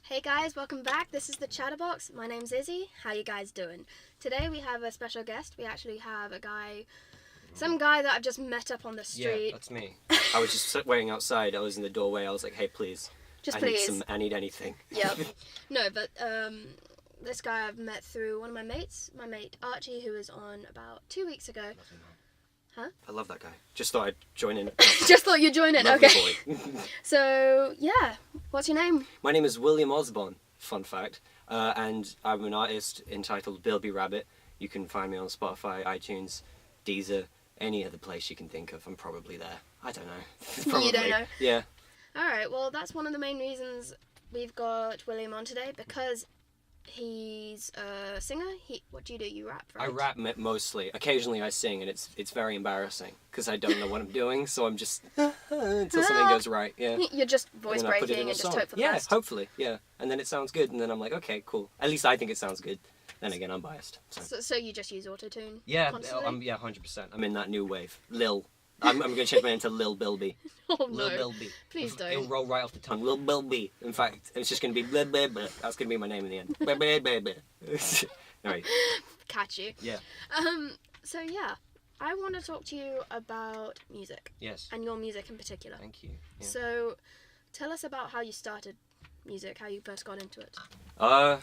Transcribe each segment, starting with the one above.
Hey guys, welcome back. This is the Chatterbox. My name's Izzy. How you guys doing? Today we have a special guest. We actually have some guy that I've just met up on the street. Yeah, that's me. I was just waiting outside. I was in the doorway. I was like, hey, please. I need anything. Yeah. No, but this guy I've met through one of my mates. My mate Archie, who was on about 2 weeks ago. Huh? I love that guy. Just thought I'd join in. Just thought you'd join in. Lovely Okay. boy. So, yeah. What's your name? My name is William Osborne, fun fact. And I'm an artist entitled Bilby Rabbit. You can find me on Spotify, iTunes, Deezer, any other place you can think of. I'm probably there. I don't know. You don't know? Yeah. Alright, well, that's one of the main reasons we've got William on today, because he's a singer. What do? You rap, right? I rap mostly. Occasionally I sing, and it's very embarrassing because I don't know what I'm doing, so I'm just until something goes right. Yeah. You're just voice breaking and just hope for the best. Yeah, hopefully, yeah. And then it sounds good, and then I'm like, okay, cool. At least I think it sounds good. Then again, I'm biased. So you just use autotune? Yeah, constantly? 100%. I'm in that new wave. Lil. I'm going to change my name to Lil Bilby. Oh no. Lil Bilby. Please don't. It'll roll right off the tongue. Lil Bilby. In fact, it's just going to be blah, blah, blah. That's going to be my name in the end. Blah, blah, blah, blah. Alright. Catch you. Yeah. So yeah, I want to talk to you about music. Yes. And your music in particular. Thank you. Yeah. So, tell us about how you started music, how you first got into it. I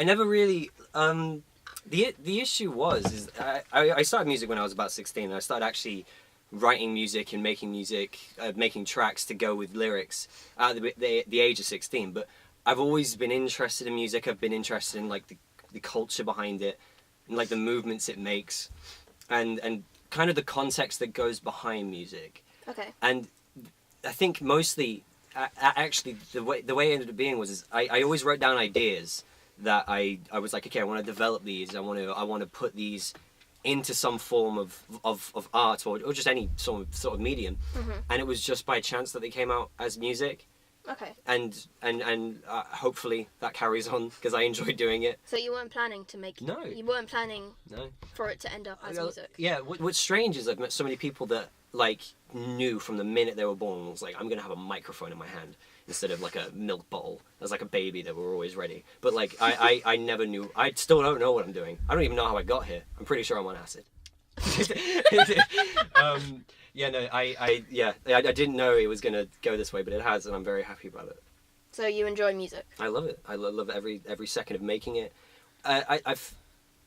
never really... The issue is I started music when I was about 16, and I started actually writing music and making music, making tracks to go with lyrics at the age of 16. But I've always been interested in music. I've been interested in like the culture behind it, and like the movements it makes, and kind of the context that goes behind music. Okay. And I think mostly, actually, the way it ended up being was I always wrote down ideas that I was like, okay, I want to develop these. I want to put these into some form of art or just any sort of medium. Mm-hmm. And it was just by chance that they came out as music. Okay. And hopefully that carries on because I enjoy doing it. So you weren't planning to make... No. You weren't planning no. for it to end up as music? Yeah. What's strange is I've met so many people that like knew from the minute they were born, was like, I'm going to have a microphone in my hand instead of like a milk bottle. As like a baby that were always ready. But like I never knew. I still don't know what I'm doing. I don't even know how I got here. I'm pretty sure I'm on acid. I didn't know it was gonna go this way, but it has, and I'm very happy about it. So you enjoy music? I love it. I love every second of making it. I've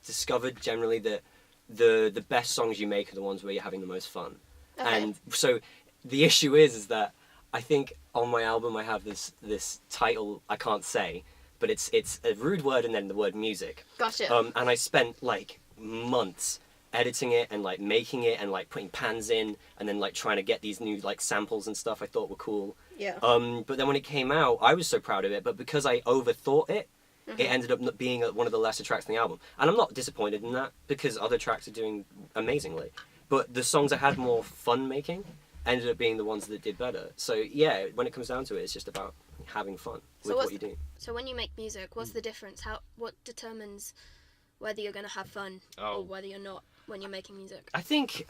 discovered generally that the best songs you make are the ones where you're having the most fun. Okay. And so the issue is that I think on my album I have this title I can't say, but it's a rude word and then the word music. Gotcha. And I spent like months editing it and like making it and like putting pans in and then like trying to get these new like samples and stuff I thought were cool. Yeah. But then when it came out, I was so proud of it, but because I overthought it, mm-hmm. it ended up being one of the lesser tracks in the album. And I'm not disappointed in that because other tracks are doing amazingly. But the songs I had more fun making ended up being the ones that did better. So yeah, when it comes down to it, it's just about having fun with what you do. So when you make music, what's the difference? What determines whether you're going to have fun or whether you're not when you're making music? I think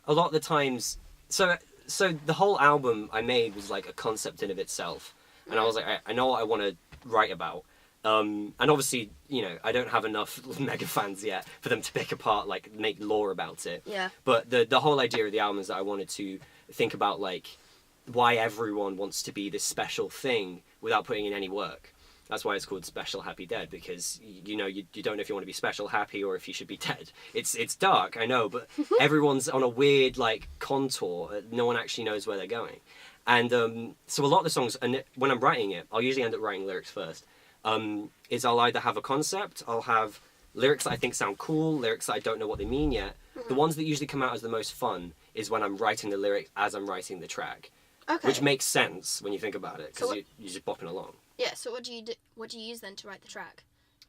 a lot of the times, so the whole album I made was like a concept in of itself, and I was like, I know what I want to write about. And obviously, you know, I don't have enough mega fans yet for them to pick apart, like, make lore about it. Yeah. But the whole idea of the album is that I wanted to think about, like, why everyone wants to be this special thing without putting in any work. That's why it's called Special Happy Dead, because, you know, you don't know if you want to be special happy or if you should be dead. It's dark, I know, but everyone's on a weird, like, contour. No one actually knows where they're going. And so a lot of the songs, and when I'm writing it, I'll usually end up writing lyrics first. Is I'll either have a concept, I'll have lyrics that I think sound cool, lyrics that I don't know what they mean yet. Mm-hmm. The ones that usually come out as the most fun is when I'm writing the lyrics as I'm writing the track. Okay. Which makes sense when you think about it, because you're just bopping along. Yeah, so what do you use then to write the track?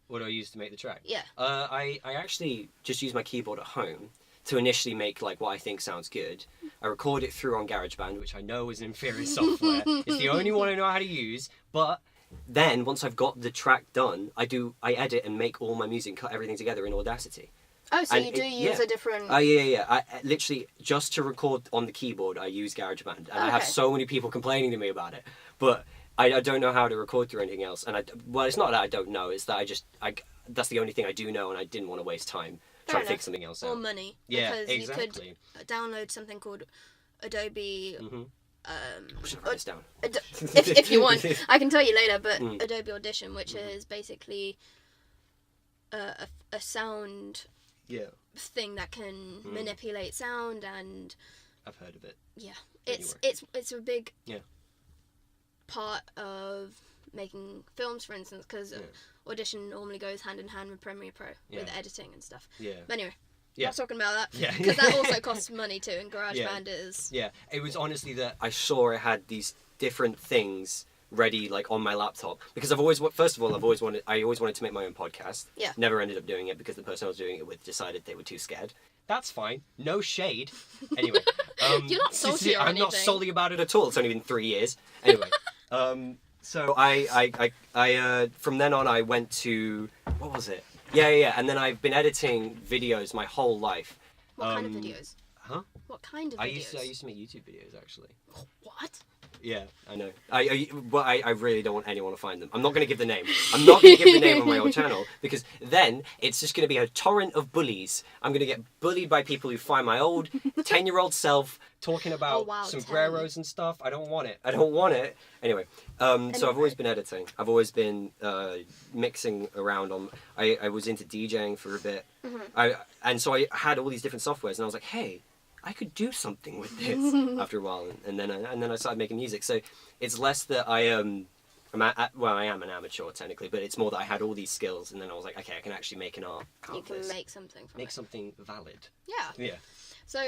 What do I use to make the track? Yeah. I actually just use my keyboard at home to initially make like what I think sounds good. I record it through on GarageBand, which I know is inferior software. It's the only one I know how to use, but then once I've got the track done, I edit and make all my music and cut everything together in Audacity. Oh, so you do use a different... Yeah. I literally, just to record on the keyboard, I use GarageBand. And I have so many people complaining to me about it. But I don't know how to record through anything else. And well, it's not that I don't know. It's that that's the only thing I do know, and I didn't want to waste time trying to figure something else out. Or money. Yeah, because exactly. you could download something called Adobe. I should write this down. If you want, I can tell you later. But Adobe Audition, which is basically a sound thing that can manipulate sound, and I've heard of it. Yeah, it's a big part of making films, for instance, because Audition normally goes hand in hand with Premiere Pro with editing and stuff. Yeah. But anyway. Yeah. Not talking about that. Yeah. Because that also costs money too, and GarageBand is... Yeah, it was honestly that I saw it had these different things ready, like, on my laptop. Because I always wanted to make my own podcast. Yeah. Never ended up doing it because the person I was doing it with decided they were too scared. That's fine. No shade. Anyway. You're not salty or I'm anything. not salty about it at all. It's only been 3 years. Anyway. So I from then on I went to... What was it? Yeah, and then I've been editing videos my whole life. What kind of videos? Huh? What kind of videos? I used to make YouTube videos, actually. What? Yeah, I know. I really don't want anyone to find them. I'm not going to give the name. I'm not going to give the name on my old channel, because then it's just going to be a torrent of bullies. I'm going to get bullied by people who find my old 10-year-old self talking about sombreros and stuff. I don't want it. Anyway, so I've always been editing. I've always been mixing around on... I was into DJing for a bit. And so I had all these different softwares, and I was like, hey, I could do something with this after a while, and then I started making music. So it's less that I am an amateur technically, but it's more that I had all these skills, and then I was like, okay, I can actually make an art. You can make something from it. Something valid. Yeah. Yeah. So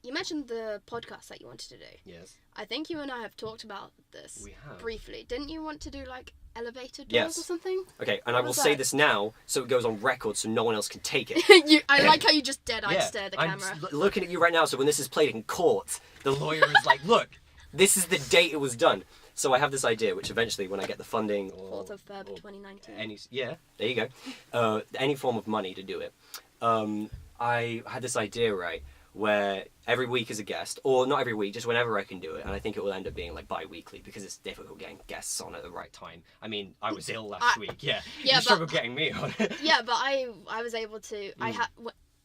you mentioned the podcast that you wanted to do. Yes. I think you and I have talked about this briefly. Didn't you want to do like elevator doors yes. or something? Okay, and I will say this now so it goes on record so no one else can take it. I like how you just dead-eyed stare at the camera. I'm looking at you right now, so when this is played in court, the lawyer is like, look, this is the date it was done. So I have this idea, which eventually, when I get the funding... 04.Feb.2019. Yeah, there you go. Any form of money to do it. I had this idea, right, where every week as a guest, or not every week, just whenever I can do it, and I think it will end up being like bi-weekly because it's difficult getting guests on at the right time. I mean, I was ill last week, you struggled getting me on. Yeah, but I was able to,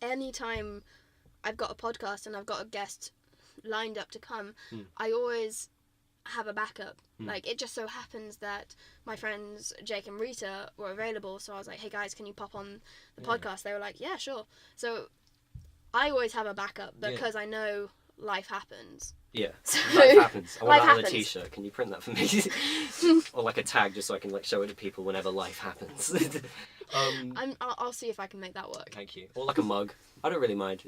anytime I've got a podcast and I've got a guest lined up to come, I always have a backup. Like, it just so happens that my friends Jake and Rita were available, so I was like, hey guys, can you pop on the podcast? They were like, yeah, sure. So I always have a backup because I know life happens. Yeah, so, life happens. I want that on a t-shirt. Can you print that for me? Or like a tag, just so I can like show it to people whenever life happens. I'll see if I can make that work. Thank you. Or like a mug. I don't really mind.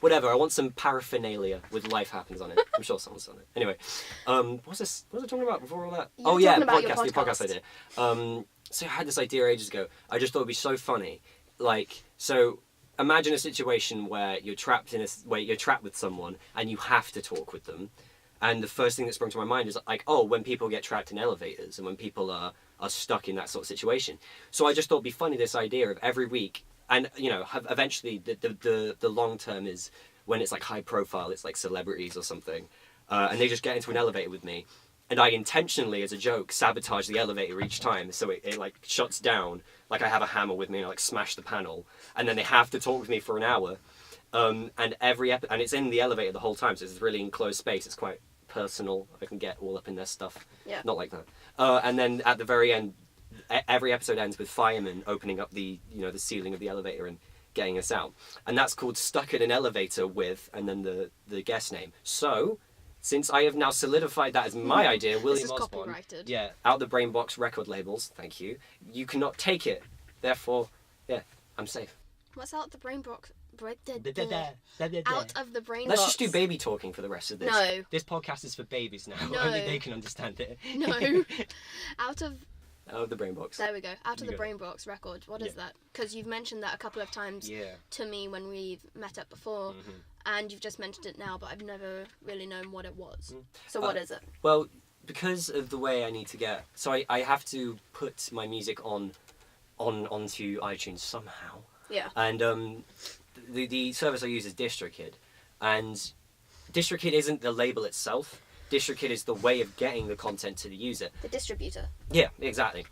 Whatever. I want some paraphernalia with life happens on it. I'm sure someone's done it. Anyway, what was I talking about before all that? The podcast idea. So I had this idea ages ago. I just thought it'd be so funny. Like, so imagine a situation where you're trapped with someone and you have to talk with them. And the first thing that sprung to my mind is like, oh, when people get trapped in elevators and when people are stuck in that sort of situation. So I just thought it'd be funny, this idea of every week, and you know, eventually the long term is when it's like high profile, it's like celebrities or something, and they just get into an elevator with me, and I intentionally, as a joke, sabotage the elevator each time, so it like shuts down. Like I have a hammer with me and I like smash the panel, and then they have to talk with me for an hour, and and it's in the elevator the whole time, so it's a really enclosed space. It's quite personal. I can get all up in their stuff. Yeah. Not like that. And then at the very end, every episode ends with firemen opening up the ceiling of the elevator and getting us out. And that's called Stuck in an Elevator with, and then the guest name. So, since I have now solidified that as my idea, William Osborne, copyrighted. Yeah, Out the Brain Box record labels, thank you. You cannot take it. Therefore, yeah, I'm safe. What's out the brain box? Out of the brain Let's box. just do baby talking for the rest of this. No. This podcast is for babies now. No. Only they can understand it. No. Out of the brain box. There we go. Out of the brain box record. What is that? Because you've mentioned that a couple of times to me when we've met up before, and you've just mentioned it now, but I've never really known what it was. So what is it? Well, because of the way I need to get... So I have to put my music onto iTunes somehow. Yeah. And the service I use is DistroKid. And DistroKid isn't the label itself. DistroKid is the way of getting the content to the user. The distributor. Yeah, exactly.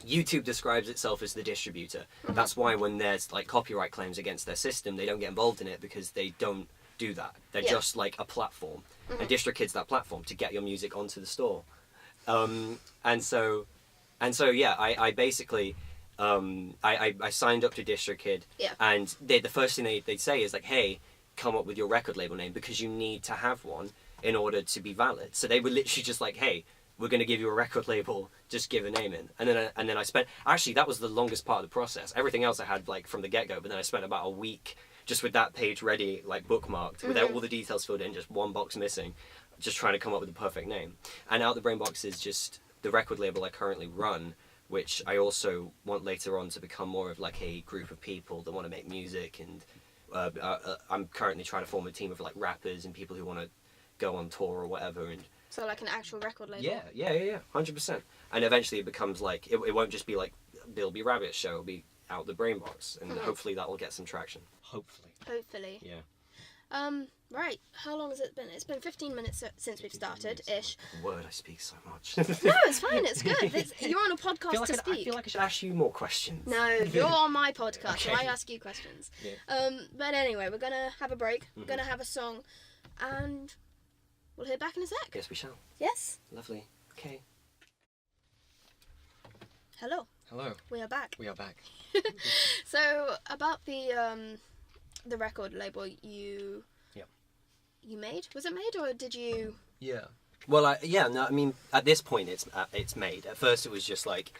YouTube describes itself as the distributor. That's why when there's like copyright claims against their system, they don't get involved in it because they don't do that. They're just like a platform. And DistroKid's that platform to get your music onto the store. And so yeah, I basically I signed up to DistroKid, and the first thing they say is like, hey, come up with your record label name because you need to have one in order to be valid. So they were literally just like, hey, we're going to give you a record label, just give a name in. And then I spent, actually that was the longest part of the process. Everything else I had like from the get-go, but then I spent about a week just with that page ready, like bookmarked, without all the details filled in, just one box missing, just trying to come up with the perfect name. And Out the Brain Box is just the record label I currently run, which I also want later on to become more of like a group of people that want to make music. And I'm currently trying to form a team of like rappers and people who want to go on tour or whatever. And so like an actual record label. Yeah, 100%. And eventually it becomes like, it won't just be like Bilby Rabbit show, it'll be Out the Brain Box, and hopefully that will get some traction. Hopefully. Yeah. Right. How long has it been? It's been 15 minutes since we've started, ish. Word, I speak so much. No, it's fine. It's good. You're on a podcast to speak. I feel like I should ask you more questions. No, you're on my podcast, so Okay. I ask you questions. Yeah. But anyway, we're gonna have a break. We're gonna have a song, and we'll hear back in a sec. Yes, we shall. Yes. Lovely. Okay. Hello. Hello. We are back. We are back. So about the record label you made, was it made or did you? Yeah. Well, I mean, at this point, it's made. At first, it was just like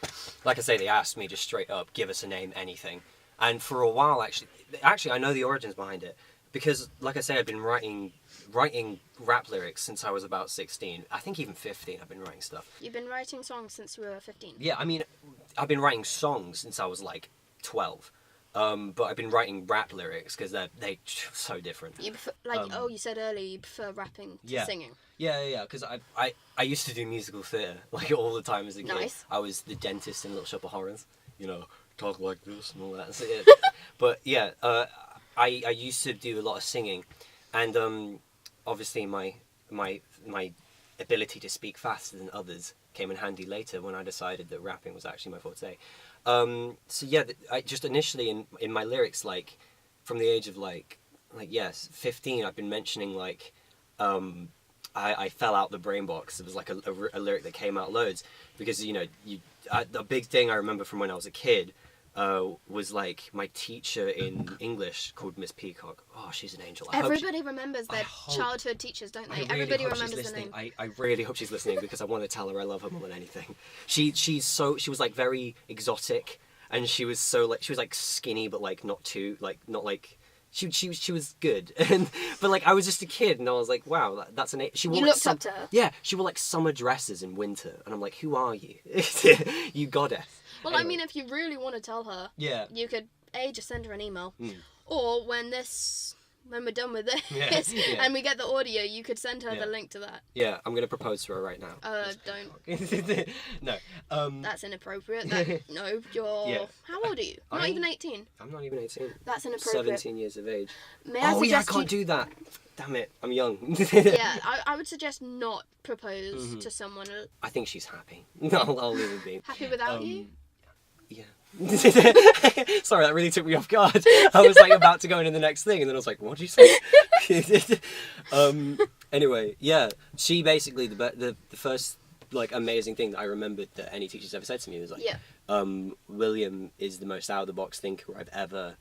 I say, they asked me just straight up, give us a name, anything. And for a while, actually, I know the origins behind it because, like I say, I've been writing rap lyrics since I was about 16. I think even 15, I've been writing stuff. You've been writing songs since you were 15. Yeah, I mean, I've been writing songs since I was like 12. But I've been writing rap lyrics because they're so different. You prefer, you said earlier, you prefer rapping to singing. Yeah. Because I used to do musical theatre like all the time as a kid. Nice. I was the dentist in Little Shop of Horrors. You know, talk like this and all that. So, yeah. But yeah, I used to do a lot of singing, and obviously my ability to speak faster than others came in handy later when I decided that rapping was actually my forte. So yeah, I just initially in my lyrics, like from the age of like 15, I've been mentioning like I fell out the brain box. It was like a lyric that came out loads because the big thing I remember from when I was a kid was like my teacher in English called Miss Peacock. Oh, she's an angel. Everybody remembers their childhood teachers, don't they? Everybody remembers the name. I really hope she's listening because I want to tell her I love her more than anything. She was like very exotic, and she was like skinny but like not too not like. She was good, but like I was just a kid, and I was like, wow, that's an. She wore, you looked up to her. Yeah, she wore like summer dresses in winter, and I'm like, who are you? You goddess. Well, anyway. I mean, if you really want to tell her, you could just send her an email, or when we're done with this, and we get the audio, you could send her the link to that. Yeah, I'm gonna propose to her right now. Don't. No. That's inappropriate. No, you're. Yeah. How old are you? Not even 18. I'm not even 18. That's inappropriate. 17 years of age. May I suggest I can't do that. Damn it, I'm young. Yeah, I would suggest not propose to someone. I think she's happy. I'll leave it be. Happy without you? Yeah. Sorry, that really took me off guard. I was like about to go into the next thing, and then I was like, "What did you say?" Anyway, yeah, she basically the first like amazing thing that I remembered that any teacher's ever said to me was like, William is the most out of the box thinker I've ever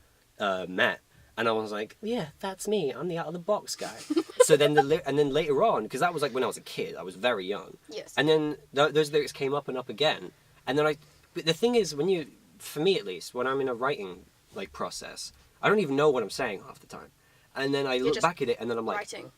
met. And I was like, yeah, that's me. I'm the out of the box guy. So then later on, because that was like when I was a kid, I was very young. Yes. And then those lyrics came up and up again. And then but the thing is, for me at least, when I'm in a writing like process, I don't even know what I'm saying half the time. And then I look back at it, and then I'm like, writing.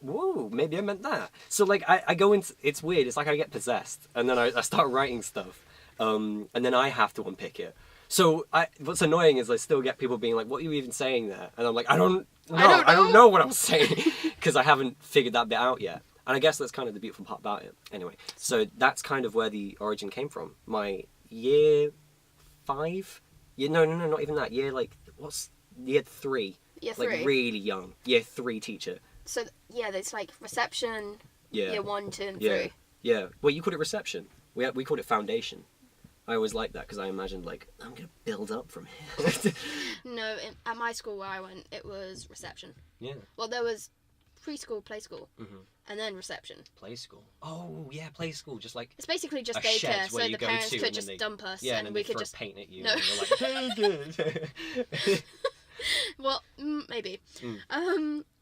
Whoa, maybe I meant that. So like I go into, it's weird. It's like I get possessed, and then I start writing stuff, and then I have to unpick it. So what's annoying is I still get people being like, "What are you even saying there?" And I'm like, I don't know what I'm saying because I haven't figured that bit out yet. And I guess that's kind of the beautiful part about it. Anyway, so that's kind of where the origin came from. My year 5? No, not even that. Year 3. Year 3. Like really young. Year 3 teacher. So yeah, there's like reception, Yeah. Year 1, 2, and Yeah. 3. Yeah. Well, you called it reception. We called it foundation. I always liked that because I imagined like I'm gonna build up from here. No, at my school where I went, it was reception. Yeah. Well, there was preschool, play school, Mm-hmm. and then reception. Play school. Oh yeah, play school. Just like It's basically just a shed daycare, so where you the go parents to could and just then they- dump us, yeah, and then we they could throw just. paint at you. No. And you're like, Well, maybe.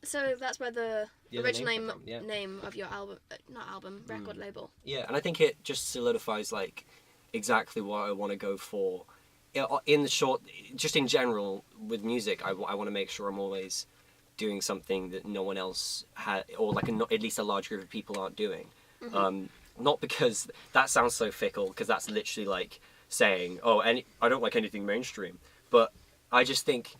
So that's where the Yeah, the original name came from, yeah. name of your album, not album, record label. Yeah, and I think it just solidifies like exactly what I want to go for. In the short, just in general with music, I want to make sure I'm always doing something that no one else had, or like at least a large group of people aren't doing. Not because that sounds so fickle, because that's literally like saying, oh, I don't like anything mainstream. But I just think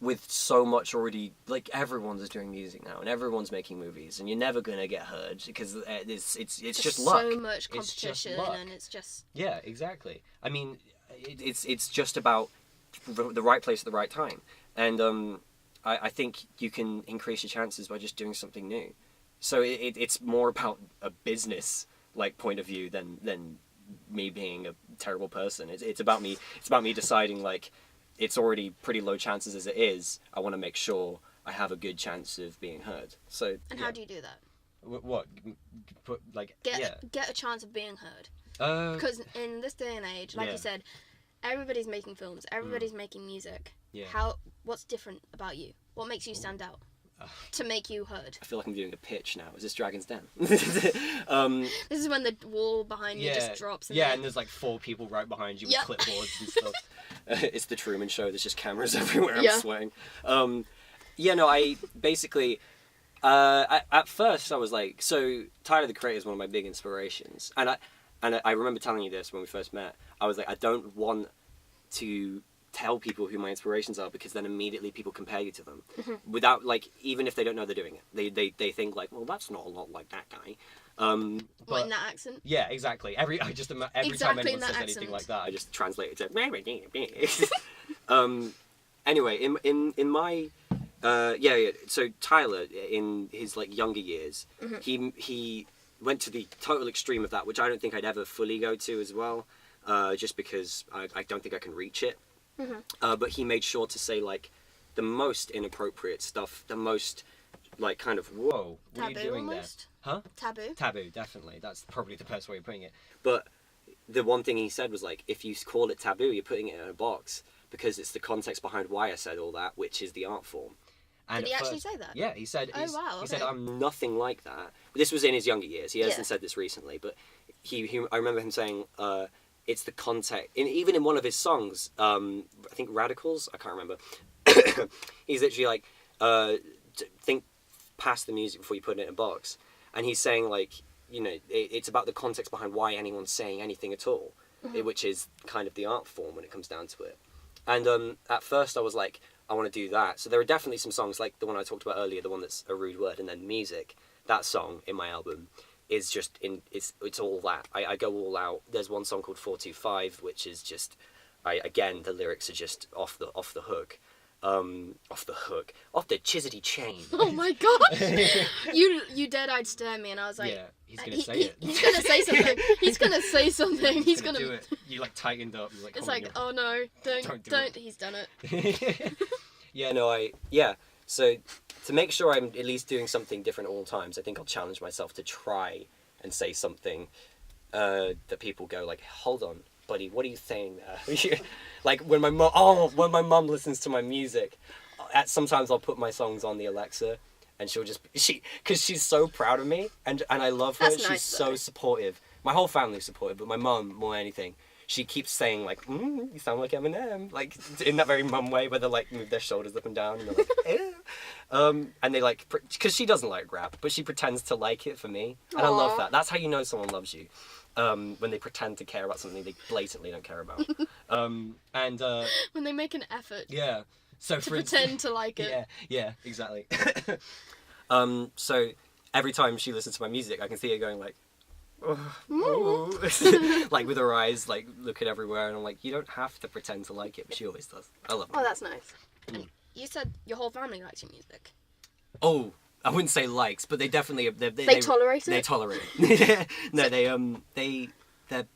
with so much already, like everyone's doing music now, and everyone's making movies, and you're never gonna get heard because it's just luck. So much It's just competition, luck. and it's just. Yeah, exactly. I mean, it's just about the right place at the right time, and I think you can increase your chances by just doing something new. So it's more about a business like point of view than me being a terrible person. It's about me. It's about me deciding like it's already pretty low chances as it is. I want to make sure I have a good chance of being heard. So. And yeah. how do you do that? What? Put like Get a chance of being heard. Because in this day and age, like you said, everybody's making films, everybody's making music. Yeah. What's different about you? What makes you stand out to make you heard? I feel like I'm doing a pitch now. Is this Dragon's Den? This is when the wall behind you just drops. And there's like 4 people right behind you with clipboards and stuff. It's the Truman Show. There's just cameras everywhere. I'm sweating. I basically. At first, I was like, so Tyler the Creator is one of my big inspirations, and I remember telling you this when we first met. I was like, I don't want to tell people who my inspirations are because then immediately people compare you to them without like even if they don't know they're doing it. They think like, well, that's not a lot like that guy. What, in that accent? Yeah, exactly. Every time anyone says anything like that, I just translate it to. Anyway, in my. So Tyler, in his like younger years, he went to the total extreme of that, which I don't think I'd ever fully go to as well, just because I don't think I can reach it. But he made sure to say like the most inappropriate stuff, the most like kind of whoa, what Taboo, are you doing almost? there? Huh? Taboo, definitely. That's probably the best way of putting it. But the one thing he said was like, if you call it taboo, you're putting it in a box because it's the context behind why I said all that, which is the art form. And did he actually say that? Yeah, he said. Oh wow! He said I'm nothing like that. This was in his younger years. He hasn't said this recently, but I remember him saying it's the context. Even in one of his songs, I think Radicals. I can't remember. He's literally like, think past the music before you put it in a box, and he's saying like, it's about the context behind why anyone's saying anything at all, which is kind of the art form when it comes down to it. And at first I was like, I want to do that. So there are definitely some songs like the one I talked about earlier, the one that's a rude word, and then music. That song in my album is just it's all that. I go all out. There's one song called 04.Feb.2019, which is just again the lyrics are just off the hook. Off the chisity chain. Oh my god! you dead-eyed stare me, and I was like, yeah, he's gonna say it. He's gonna say something. He's gonna say something. He's gonna do it. You like tightened up. You're like, it's like, oh no, don't. He's done it. So to make sure I'm at least doing something different at all times, I think I'll challenge myself to try and say something that people go like, hold on, buddy, what are you saying there? Like when my mum listens to my music, sometimes I'll put my songs on the Alexa, and she'll just because she's so proud of me, and I love her. That's She's nice, so though. Supportive. My whole family's supportive, but my mum more than anything. She keeps saying like, you sound like Eminem, like in that very mum way where they like move their shoulders up and down, and they're like, ew. And they like, because she doesn't like rap, but she pretends to like it for me, and I love that. That's how you know someone loves you. When they pretend to care about something they blatantly don't care about. When they make an effort. Yeah. So to pretend to like it. Yeah, exactly. So every time she listens to my music, I can see her going like, like with her eyes like looking everywhere, and I'm like, you don't have to pretend to like it, but she always does. I love it. Oh, that's nice. You said your whole family likes your music. Oh, I wouldn't say likes, but they definitely They tolerate it. They tolerate it. No,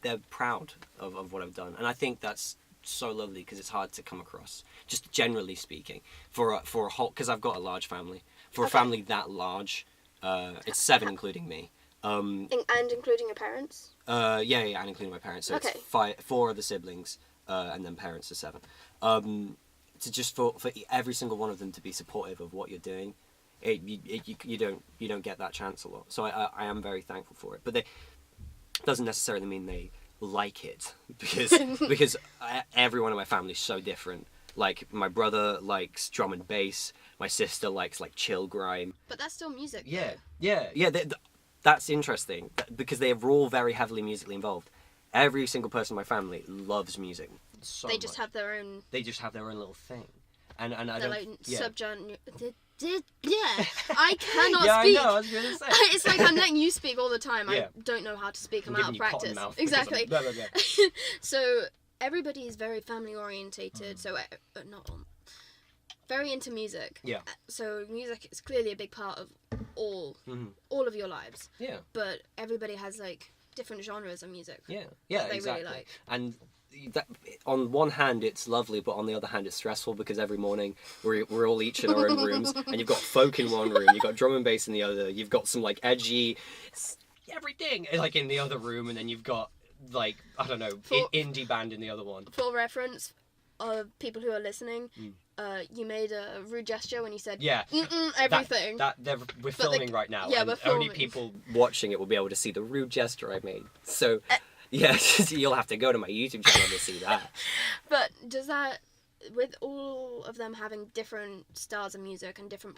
they're proud of what I've done, and I think that's so lovely because it's hard to come across. Just generally speaking, for a whole, because I've got a large family. For a family that large, it's 7 including me. And including your parents? Yeah, and including my parents. So Okay. it's 4 other siblings, and then parents are 7. To just for every single one of them to be supportive of what you're doing, you don't get that chance a lot. So I am very thankful for it. But it doesn't necessarily mean they like it because everyone in my family is so different. Like my brother likes drum and bass. My sister likes like chill grime. But that's still music. Yeah. That's interesting because they are all very heavily musically involved. Every single person in my family loves music. So they just have their own. They just have their own little thing, and I don't. Like yeah. subgenre. Yeah, I cannot Yeah, speak. I know. I was gonna say. It's like I'm letting you speak all the time. Yeah. I don't know how to speak. I'm I'm out of giving you cotton practice. mouth Exactly. because I'm- blah, blah, blah. So everybody is very family orientated. So not all. Very into music. Yeah. So music is clearly a big part of all of your lives. Yeah. But everybody has like different genres of music. Yeah. That they Exactly. really like. And that, on one hand, it's lovely, but on the other hand, it's stressful because every morning we're all each in our own rooms, and you've got folk in one room, you've got drum and bass in the other, you've got some like edgy everything like in the other room, and then you've got like I don't know indie band in the other one. For reference, people who are listening, you made a rude gesture when you said everything. We're filming right now. Yeah, and we're filming. Only people watching it will be able to see the rude gesture I made. So, yes, you'll have to go to my YouTube channel to see that. But does that, with all of them having different styles of music and different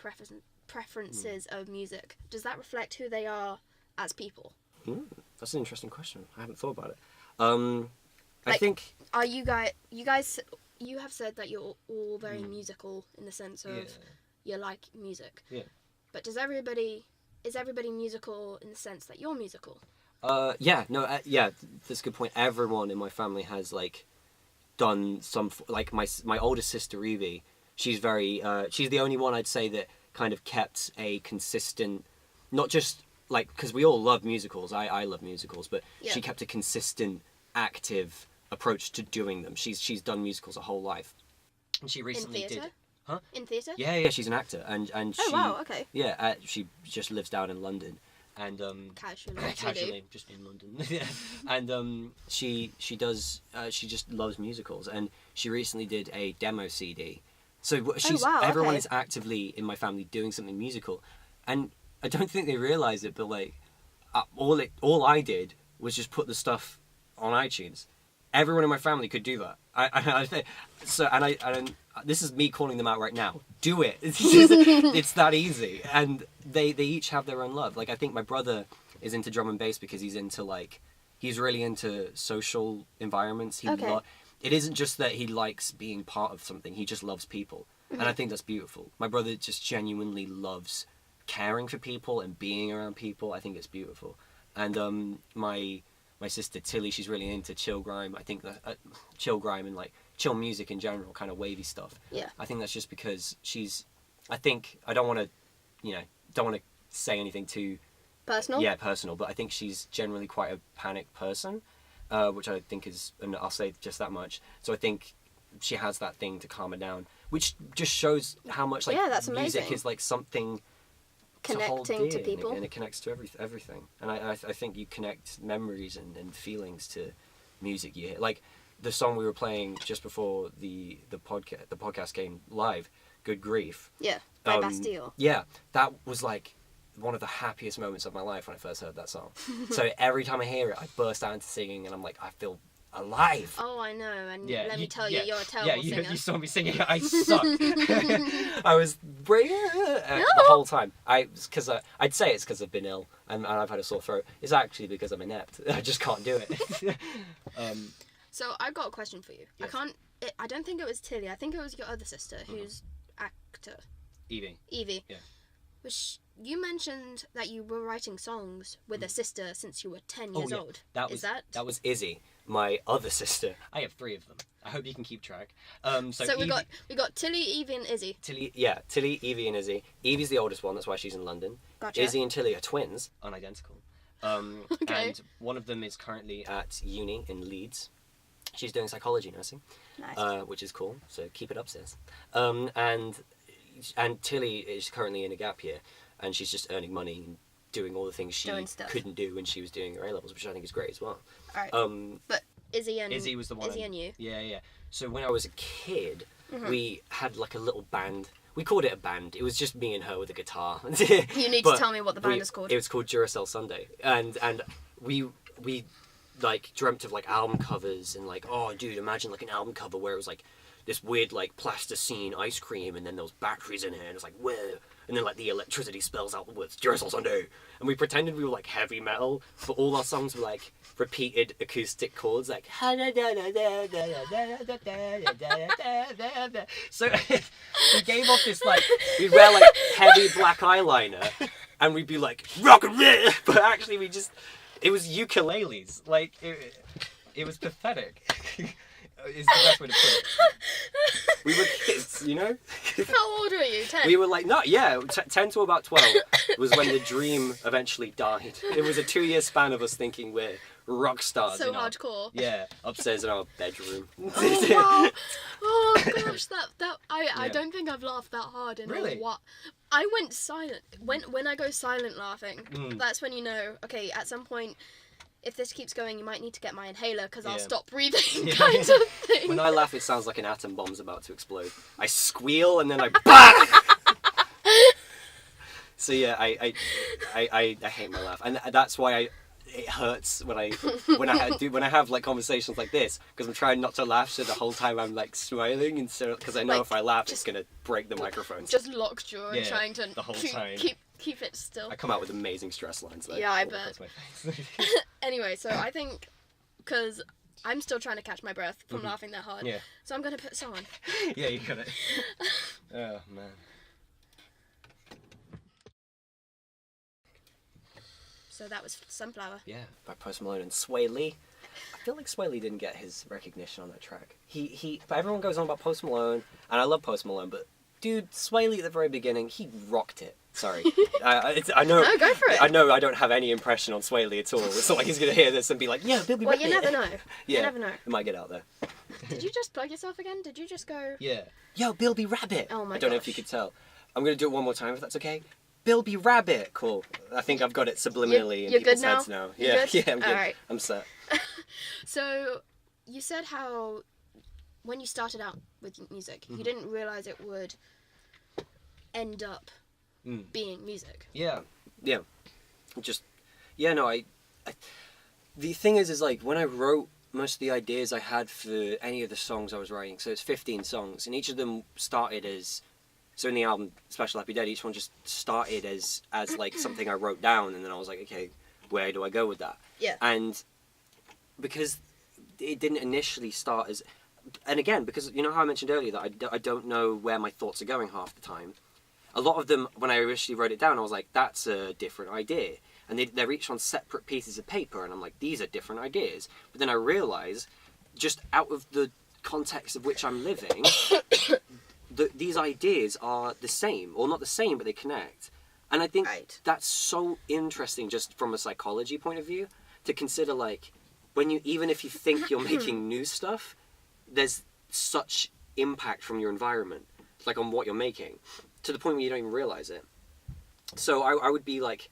preferences of music, does that reflect who they are as people? That's an interesting question. I haven't thought about it. I think... Are you guys... You have said that you're all very musical in the sense of you like music. Yeah. But is everybody musical in the sense that you're musical? Yeah, that's a good point. Everyone in my family has like done some like my oldest sister Evie. She's the only one I'd say that kind of kept a consistent, not just like because we all love musicals. I love musicals, but she kept a consistent, active approach to doing them. She's done musicals her whole life, and she recently did. Huh? In theatre? Yeah, she's an actor, and she. Oh wow, okay. Yeah, she just lives down in London, and casually, just in London, and she does she just loves musicals, and she recently did a demo CD. So everyone is actively in my family doing something musical, and I don't think they realise it, but like all I did was just put the stuff on iTunes. Everyone in my family could do that. I think so, and this is me calling them out right now. Do it. It's that easy, and they each have their own love. Like I think my brother is into drum and bass because he's really into social environments. It isn't just that he likes being part of something. He just loves people, and I think that's beautiful. My brother just genuinely loves caring for people and being around people. I think it's beautiful, and my sister Tilly, she's really into chill grime. I think that chill grime and like chill music in general, kind of wavy stuff. Yeah. I think that's just because I think I don't want to say anything too personal. Yeah, personal. But I think she's generally quite a panic person, which I think is, and I'll say just that much. So I think she has that thing to calm her down, which just shows how much like that's music amazing. is like something. Connecting to people, and it connects to everything. And I think you connect memories and feelings to music you hear. Like the song we were playing just before the podcast came live, "Good Grief." Yeah, by Bastille. Yeah, that was like one of the happiest moments of my life when I first heard that song. So every time I hear it, I burst out into singing, and I'm like, I feel alive. Oh, I know, and let me tell you, you're a terrible singer. You saw me singing. I suck. I was the whole time. Because I'd say it's because I've been ill and I've had a sore throat. It's actually because I'm inept. I just can't do it. So I've got a question for you. Yes. I don't think it was Tilly. I think it was your other sister who's actor. Evie. Yeah. You mentioned that you were writing songs with a sister since you were 10 years old. That was Izzy, my other sister. I have 3 of them. I hope you can keep track. So we got Tilly, Evie, and Izzy. Tilly, Evie, and Izzy. Evie's the oldest one. That's why she's in London. Gotcha. Izzy and Tilly are twins, unidentical. Okay. And one of them is currently at uni in Leeds. She's doing psychology nursing, Nice. which is cool. So keep it up, sis. And Tilly is currently in a gap year, and she's just earning money and doing all the things she couldn't do when she was doing her A-levels, which I think is great as well. All right. But Izzy was the one. Izzy and you. Yeah. So when I was a kid, we had like a little band. We called it a band. It was just me and her with a guitar. You need to tell me what the band is called. It was called Duracell Sunday, and we like dreamt of like album covers and like, oh dude, imagine like an album cover where it was like this weird like plasticine ice cream and then there was batteries in it and it's like whoa, and then like the electricity spells out the words Duracell Sunday, and we pretended we were like heavy metal, but all our songs were like repeated acoustic chords like so we gave off this like, we'd wear like heavy black eyeliner and we'd be like rock and roll, but actually it was ukuleles. Like, it was pathetic. Is the best way to put it. We were kids, you know? How old were you? 10? We were like, 10 to about 12 was when the dream eventually died. It was a 2-year span of us thinking we're rock stars. So hardcore. Upstairs in our bedroom. Oh, wow. Oh gosh, I don't think I've laughed that hard in really? a while. I went silent. When I go silent laughing, that's when you know, okay, at some point, if this keeps going, you might need to get my inhaler because I'll stop breathing, kind of thing. When I laugh, it sounds like an atom bomb's about to explode. I squeal and then I BANG! So yeah, I hate my laugh, and that's why it hurts when I have like conversations like this, because I'm trying not to laugh, so the whole time I'm like smiling, and so because I know like, if I laugh, it's gonna break the microphones. Just locked jaw and trying to the whole time. Keep it still. I come out with amazing stress lines though. Yeah, I bet. Anyway, so I think, because I'm still trying to catch my breath from laughing that hard, so I'm gonna put some on. Yeah, you got it. Oh man. So that was Sunflower. Yeah, by Post Malone and Sway Lee. I feel like Sway Lee didn't get his recognition on that track. But everyone goes on about Post Malone, and I love Post Malone, but dude, Sway Lee at the very beginning, he rocked it. Sorry. I know. No, go for it. I know I don't have any impression on Sway Lee at all. It's not like he's going to hear this and be like, yeah, Bilby Rabbit. Well, you never know. Yeah, you never know. It might get out there. Did you just plug yourself again? Did you just go... Yeah. Yo, Bilby Rabbit. Oh my gosh. I don't know if you could tell. I'm going to do it one more time if that's okay. Bilby Rabbit. Cool. I think I've got it subliminally in people's heads now. Yeah, I'm good. Alright. I'm set. So, you said how when you started out with music, you didn't realise it would end up being music. Yeah. Just, no, the thing is like, when I wrote most of the ideas I had for any of the songs I was writing, so it's 15 songs, and each of them started as, so in the album Special Happy Dead, each one just started as like something I wrote down, and then I was like, okay, where do I go with that? Yeah. And because it didn't initially start as, and again, because you know how I mentioned earlier that I don't know where my thoughts are going half the time. A lot of them, when I initially wrote it down, I was like, that's a different idea. And they're each on separate pieces of paper, and I'm like, these are different ideas. But then I realise, just out of the context of which I'm living, these ideas are the same, or not the same, but they connect. And I think that's so interesting, just from a psychology point of view, to consider, like, even if you think you're making new stuff, there's such impact from your environment, like on what you're making, to the point where you don't even realise it. So I'd be like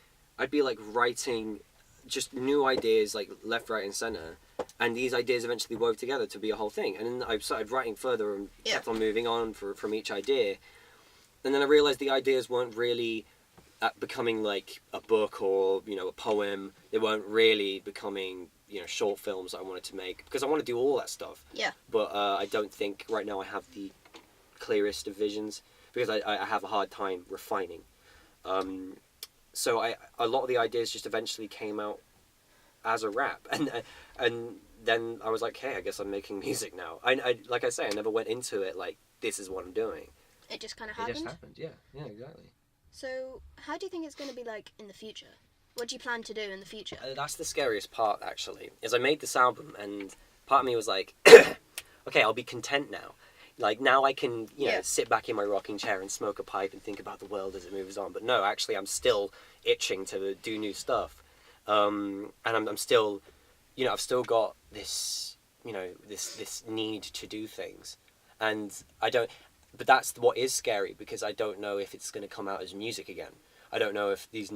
writing just new ideas, like left, right, and centre, and these ideas eventually wove together to be a whole thing. And then I started writing further and kept on moving on from each idea. And then I realised the ideas weren't really becoming like a book or, you know, a poem. They weren't really becoming, you know, short films that I wanted to make, because I want to do all that stuff. Yeah. But I don't think right now I have the clearest of visions, because I have a hard time refining. So a lot of the ideas just eventually came out as a rap, and then I was like, hey, I guess I'm making music now. I like I say, I never went into it like, this is what I'm doing. It just kind of happened? It just happened, yeah, exactly. So, how do you think it's going to be like in the future? What do you plan to do in the future? That's the scariest part, actually, is I made this album, and part of me was like, I okay, I'll be content now. Like, now I can, you know, Yeah. sit back in my rocking chair and smoke a pipe and think about the world as it moves on. But no, actually, I'm still itching to do new stuff. And I'm still, you know, I've still got this, you know, this need to do things. And I don't, but that's what is scary, because I don't know if it's going to come out as music again. I don't know if these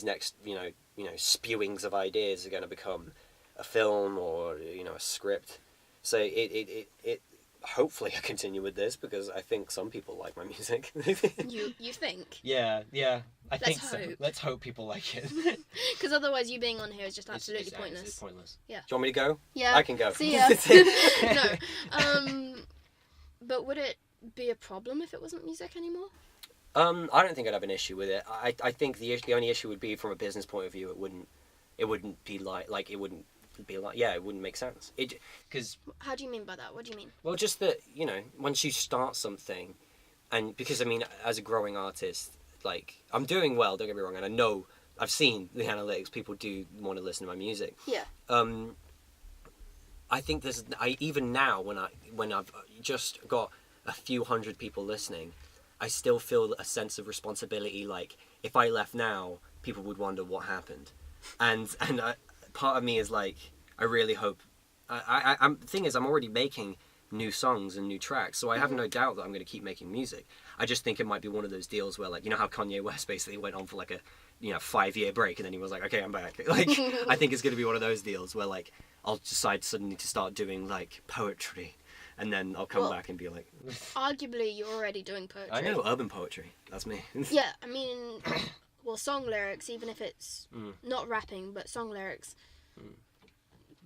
next, you know, spewings of ideas are going to become a film or, you know, a script. So it hopefully I continue with this, because I think some people like my music. You think? Yeah. I think Let's so. hope. Let's hope people like it. Because otherwise, you being on here is just absolutely pointless. It's pointless. Yeah. Do you want me to go? Yeah. I can go. See ya. No. But would it be a problem if it wasn't music anymore? I don't think I'd have an issue with it. I think the only issue would be from a business point of view. It wouldn't be like it wouldn't be like, yeah, it wouldn't make sense. Because How do you mean by that? What do you mean? well, just that, you know, once you start something, and because I mean, as a growing artist, like, I'm doing well. Don't get me wrong, and I know I've seen the analytics. People do want to listen to my music. Yeah. I think even now when I've just got a few hundred people listening, I still feel a sense of responsibility. Like, if I left now, people would wonder what happened, and part of me is like, I really hope. The thing is, I'm already making new songs and new tracks, so I have no doubt that I'm going to keep making music. I just think it might be one of those deals where, like, you know how Kanye West basically went on for like a 5-year break, and then he was like, okay, I'm back. Like, I think it's going to be one of those deals where, like, I'll decide suddenly to start doing like poetry, and then I'll come back and be like, Arguably, you're already doing poetry. I know, urban poetry. That's me. Yeah, I mean, well, song lyrics, even if it's not rapping, but song lyrics.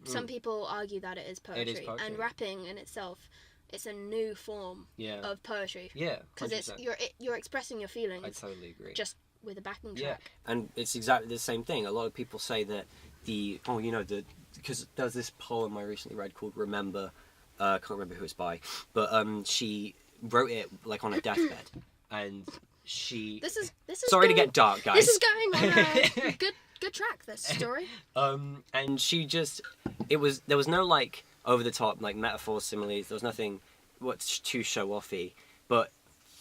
Some people argue that it is poetry. It is poetry. And rapping in itself, it's a new form of poetry. Yeah, because it's you're expressing your feelings. I totally agree. Just with a backing track. Yeah, and it's exactly the same thing. A lot of people say that because there's this poem I recently read called "Remember." I can't remember who it's by, but she wrote it like on a deathbed, and she. This is sorry to get dark, guys. This is going on a good track. This story. And she just, there was no like over the top like metaphors, similes. There was nothing what's too show offy, but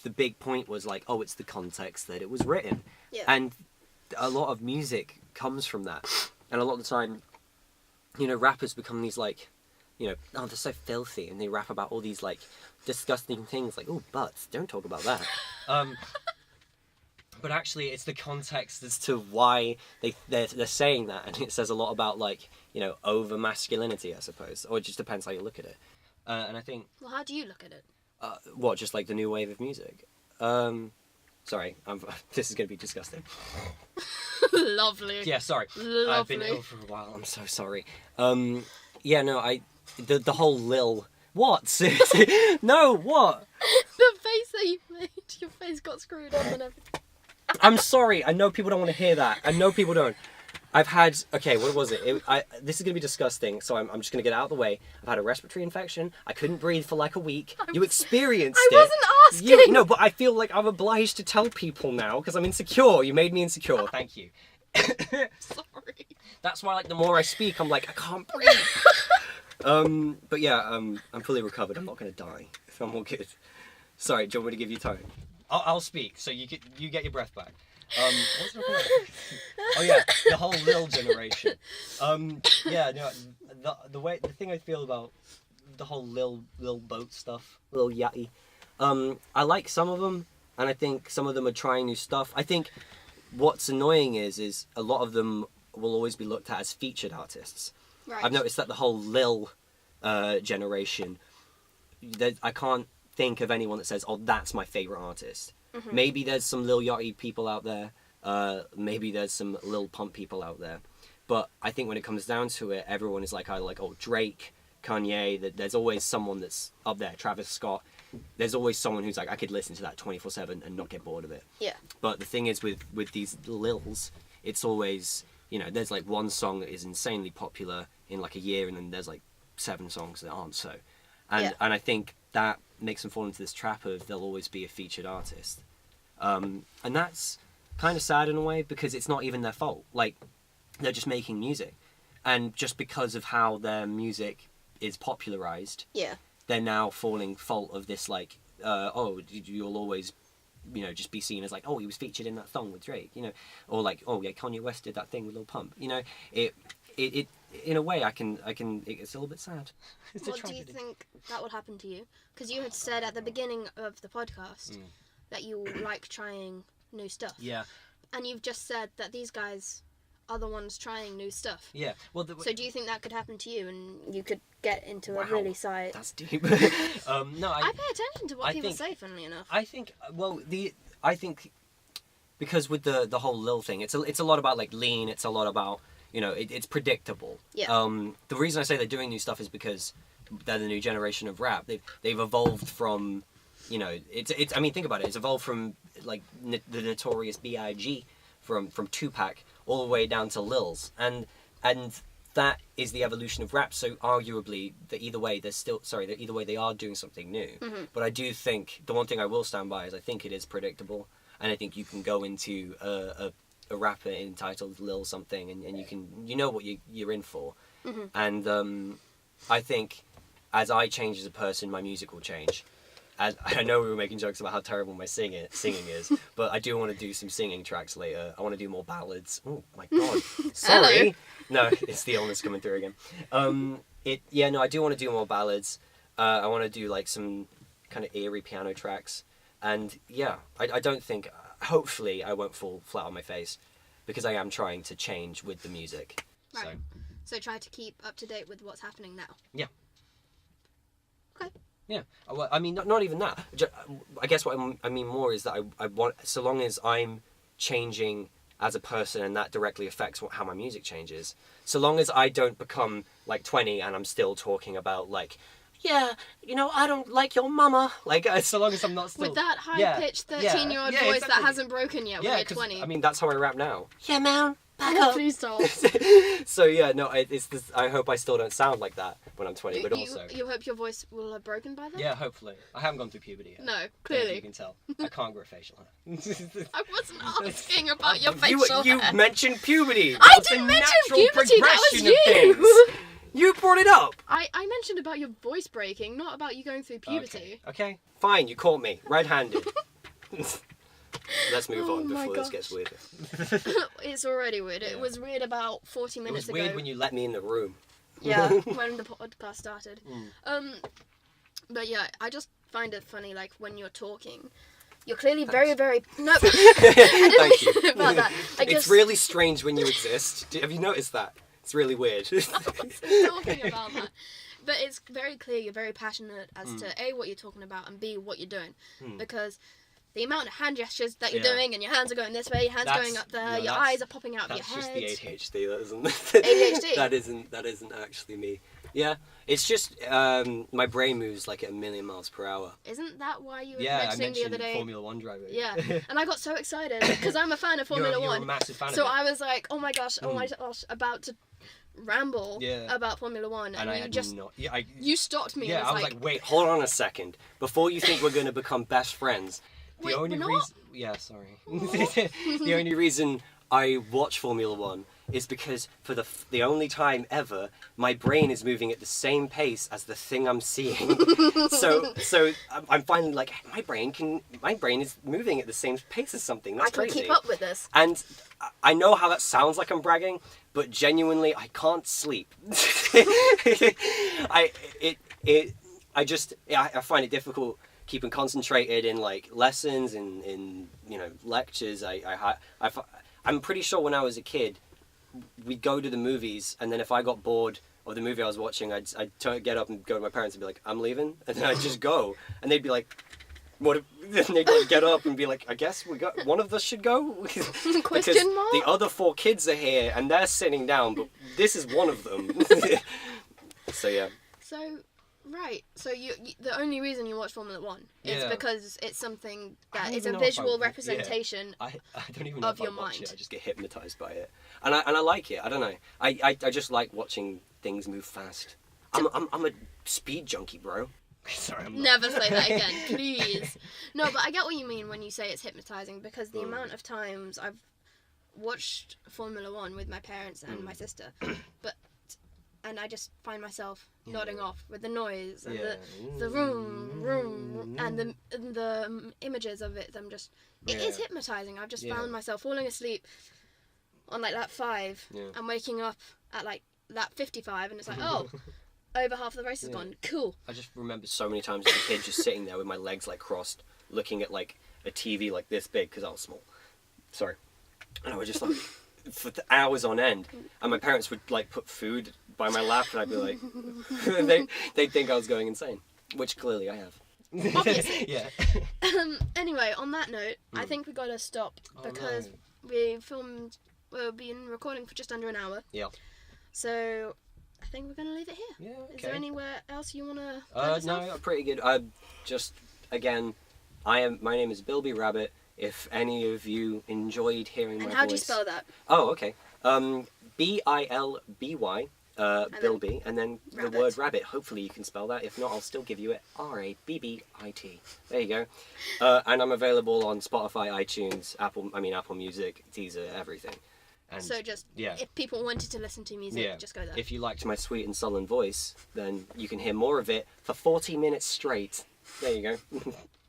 the big point was like, oh, it's the context that it was written, and a lot of music comes from that, and a lot of the time, you know, rappers become these like, you know, oh, they're so filthy, and they rap about all these like disgusting things, like, oh, butts, don't talk about that. But actually, it's the context as to why they're saying that, and it says a lot about, like, you know, over masculinity, I suppose, or it just depends how you look at it. And I think. Well, how do you look at it? What, just like the new wave of music? Sorry, this is going to be disgusting. Lovely. Yeah, sorry. Lovely. I've been ill for a while. I'm so sorry. Yeah, no, the whole Lil. What? Seriously? No, what? The face that you made. Your face got screwed up and everything. I'm sorry. I know people don't want to hear that. I know people don't. I've had... Okay, what was it? This is going to be disgusting, so I'm just going to get it out of the way. I've had a respiratory infection. I couldn't breathe for like a week. You experienced it. I wasn't asking! No, but I feel like I'm obliged to tell people now, because I'm insecure. You made me insecure. Thank you. Sorry. That's why, like, the more I speak, I'm like, I can't breathe. But yeah, I'm fully recovered. I'm not going to die. I'm all good. Sorry, do you want me to give you time? I'll speak, so you get your breath back. What's the point? Oh yeah, the whole Lil generation. Yeah, no, the thing I feel about the whole Lil boat stuff, Lil Yachty. I like some of them, and I think some of them are trying new stuff. I think what's annoying is a lot of them will always be looked at as featured artists. Right. I've noticed that the whole Lil generation, I can't think of anyone that says, oh, that's my favourite artist. Mm-hmm. Maybe there's some Lil Yachty people out there. Maybe there's some Lil Pump people out there. But I think when it comes down to it, everyone is like, Drake, Kanye. There's always someone that's up there. Travis Scott. There's always someone who's like, I could listen to that 24/7 and not get bored of it. Yeah. But the thing is with these Lils, it's always, you know, there's like one song that is insanely popular in like a year, and then there's like 7 songs that aren't so. And I think that makes them fall into this trap of they'll always be a featured artist. And that's kind of sad in a way, because it's not even their fault. Like, they're just making music. And just because of how their music is popularized, they're now falling fault of this, like, you'll always, you know, just be seen as like, oh, he was featured in that song with Drake, you know, or like, oh yeah, Kanye West did that thing with Lil Pump, you know, it in a way, it's a little bit sad. It's a What do tragedy. you think that will happen to you? Because you had said at the beginning of the podcast that you like trying new stuff. Yeah. And you've just said that these guys are the ones trying new stuff. Yeah. Well. So do you think that could happen to you, and you could get into a really side? That's deep. No, I pay attention to what people say. Funnily enough. I think. Well, I think because with the whole Lil thing, it's a lot about like lean. It's a lot about, you know, it's predictable. Yeah. The reason I say they're doing new stuff is because they're the new generation of rap. They've evolved from, you know, it's. I mean, think about it. It's evolved from like the notorious B.I.G. from Tupac all the way down to Lil's, and that is the evolution of rap. So arguably, either way they are doing something new. Mm-hmm. But I do think the one thing I will stand by is I think it is predictable, and I think you can go into a rapper entitled Lil something, and you know what you're in for. Mm-hmm. And I think as I change as a person, my music will change. And I know we were making jokes about how terrible my singing is, but I do want to do some singing tracks later. I want to do more ballads. Oh my god, sorry. No, it's the illness coming through again. I do want to do more ballads. I want to do like some kind of eerie piano tracks, and yeah, I don't think. Hopefully, I won't fall flat on my face, because I am trying to change with the music. Right. So try to keep up to date with what's happening now. Yeah. Okay. Yeah, well, I mean, not even that. I guess what I mean more is that I want, so long as I'm changing as a person and that directly affects how my music changes, so long as I don't become like 20 and I'm still talking about like, yeah, you know, I don't like your mama. Like, so long as I'm not still... With that high-pitched 13-year-old voice exactly. that hasn't broken yet when you're 20. I mean, that's how I rap now. Yeah, man. Back up. Please don't. So yeah, no, it's this. I hope I still don't sound like that when I'm 20. But also, you hope your voice will have broken by then. Yeah, hopefully. I haven't gone through puberty yet. No, clearly. You can tell. I can't grow facial hair. I wasn't asking about your facial You hair. mentioned puberty. I didn't mention puberty. That was you. You brought it up. I mentioned about your voice breaking, not about you going through puberty. Okay. Fine. You caught me red-handed. Let's move on before this gets weird. It's already weird. Yeah. It was weird about 40 minutes ago. It was weird when you let me in the room. Yeah, when the podcast started. But yeah, I just find it funny, like, when you're talking, you're clearly very, very... No, I didn't mean about that. It's really strange when you exist. Have you noticed that? It's really weird. I wasn't talking about that. But it's very clear you're very passionate as to A, what you're talking about, and B, what you're doing. Because the amount of hand gestures that you're doing, and your hands are going this way, your hands going up there, your eyes are popping out of your head. That's just the ADHD, that isn't... ADHD? That isn't actually me. Yeah, it's just my brain moves like at 1,000,000 miles per hour. Isn't that why you were mentioning the other day? Formula 1 driving. Yeah, and I got so excited because I'm a fan of Formula 1. You're a massive fan so of it. I was like, oh my gosh, about to ramble about Formula 1, and I you just not, you stopped me. Yeah, and I was like, wait, hold on a second, before you think we're going to become best friends. Wait, the only we're not? reason, yeah, sorry. The only reason I watch Formula 1 is because for the only time ever, my brain is moving at the same pace as the thing I'm seeing. so I'm finally like, my brain is moving at the same pace as something. That's crazy. I can keep up with this. And I know how that sounds like I'm bragging, but genuinely, I can't sleep. I find it difficult keeping concentrated in like lessons and in lectures. I'm pretty sure when I was a kid, we'd go to the movies, and then if I got bored of the movie I was watching, I'd get up and go to my parents and be like, I'm leaving, and then I'd just go, and they'd be like, what? Then they'd like, get up and be like, I guess one of us should go. Question mark? The other 4 kids are here and they're sitting down, but this is one of them. So yeah. Right, so you the only reason you watch Formula 1 is because it's something that is a know visual representation I don't even know of if your I watch mind. it. I just get hypnotised by it, and I like it. I don't know. I just like watching things move fast. I'm a speed junkie, bro. Sorry, I'm not. Never say that again, please. No, but I get what you mean when you say it's hypnotising, because the amount of times I've watched Formula 1 with my parents and my sister, but and I just find myself nodding off with the noise and the room, and the images of it. It is hypnotizing. I've just found myself falling asleep on like lap 5 and waking up at like lap 55, and it's like, oh, over half the race is gone. Cool. I just remember so many times as a kid just sitting there with my legs like crossed, looking at like a TV like this big because I was small. Sorry. And I was just like for hours on end, and my parents would like put food by my lap, and I'd be like, they'd think I was going insane, which clearly I have. Obviously. Yeah. Anyway, on that note, I think we gotta stop because we've been recording for just under an hour. Yeah. So I think we're gonna leave it here. Yeah. Okay. Is there anywhere else you wanna? No, pretty good. Just again, my name is Bilby Rabbit. If any of you enjoyed hearing my voice. And how do you spell that? Oh, okay. Bilby, Bilby, and then rabbit. The word rabbit. Hopefully you can spell that. If not, I'll still give you it. Rabbit. There you go. And I'm available on Spotify, iTunes, Apple Music, Deezer, everything. And so if people wanted to listen to music, just go there. If you liked my sweet and sullen voice, then you can hear more of it for 40 minutes straight. There you go.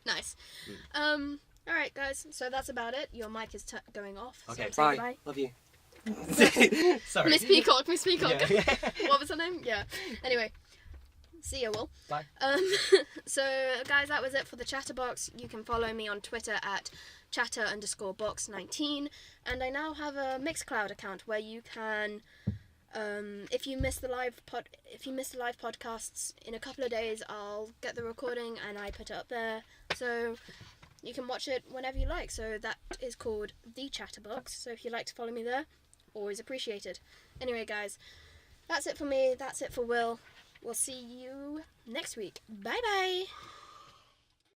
Nice. Alright guys, so that's about it. Your mic is going off. Okay, so bye. Love you. Sorry. Miss Peacock. Yeah. What was her name? Yeah. Anyway, see ya, Will. Bye. So guys, that was it for the Chatterbox. You can follow me on Twitter at chatter_box19, and I now have a Mixcloud account where you can, if you miss the live podcasts in a couple of days, I'll get the recording and I put it up there, so you can watch it whenever you like. So that is called the Chatterbox. So if you'd like to follow me there, always appreciated. Anyway, guys, that's it for me. That's it for Will. We'll see you next week. Bye bye.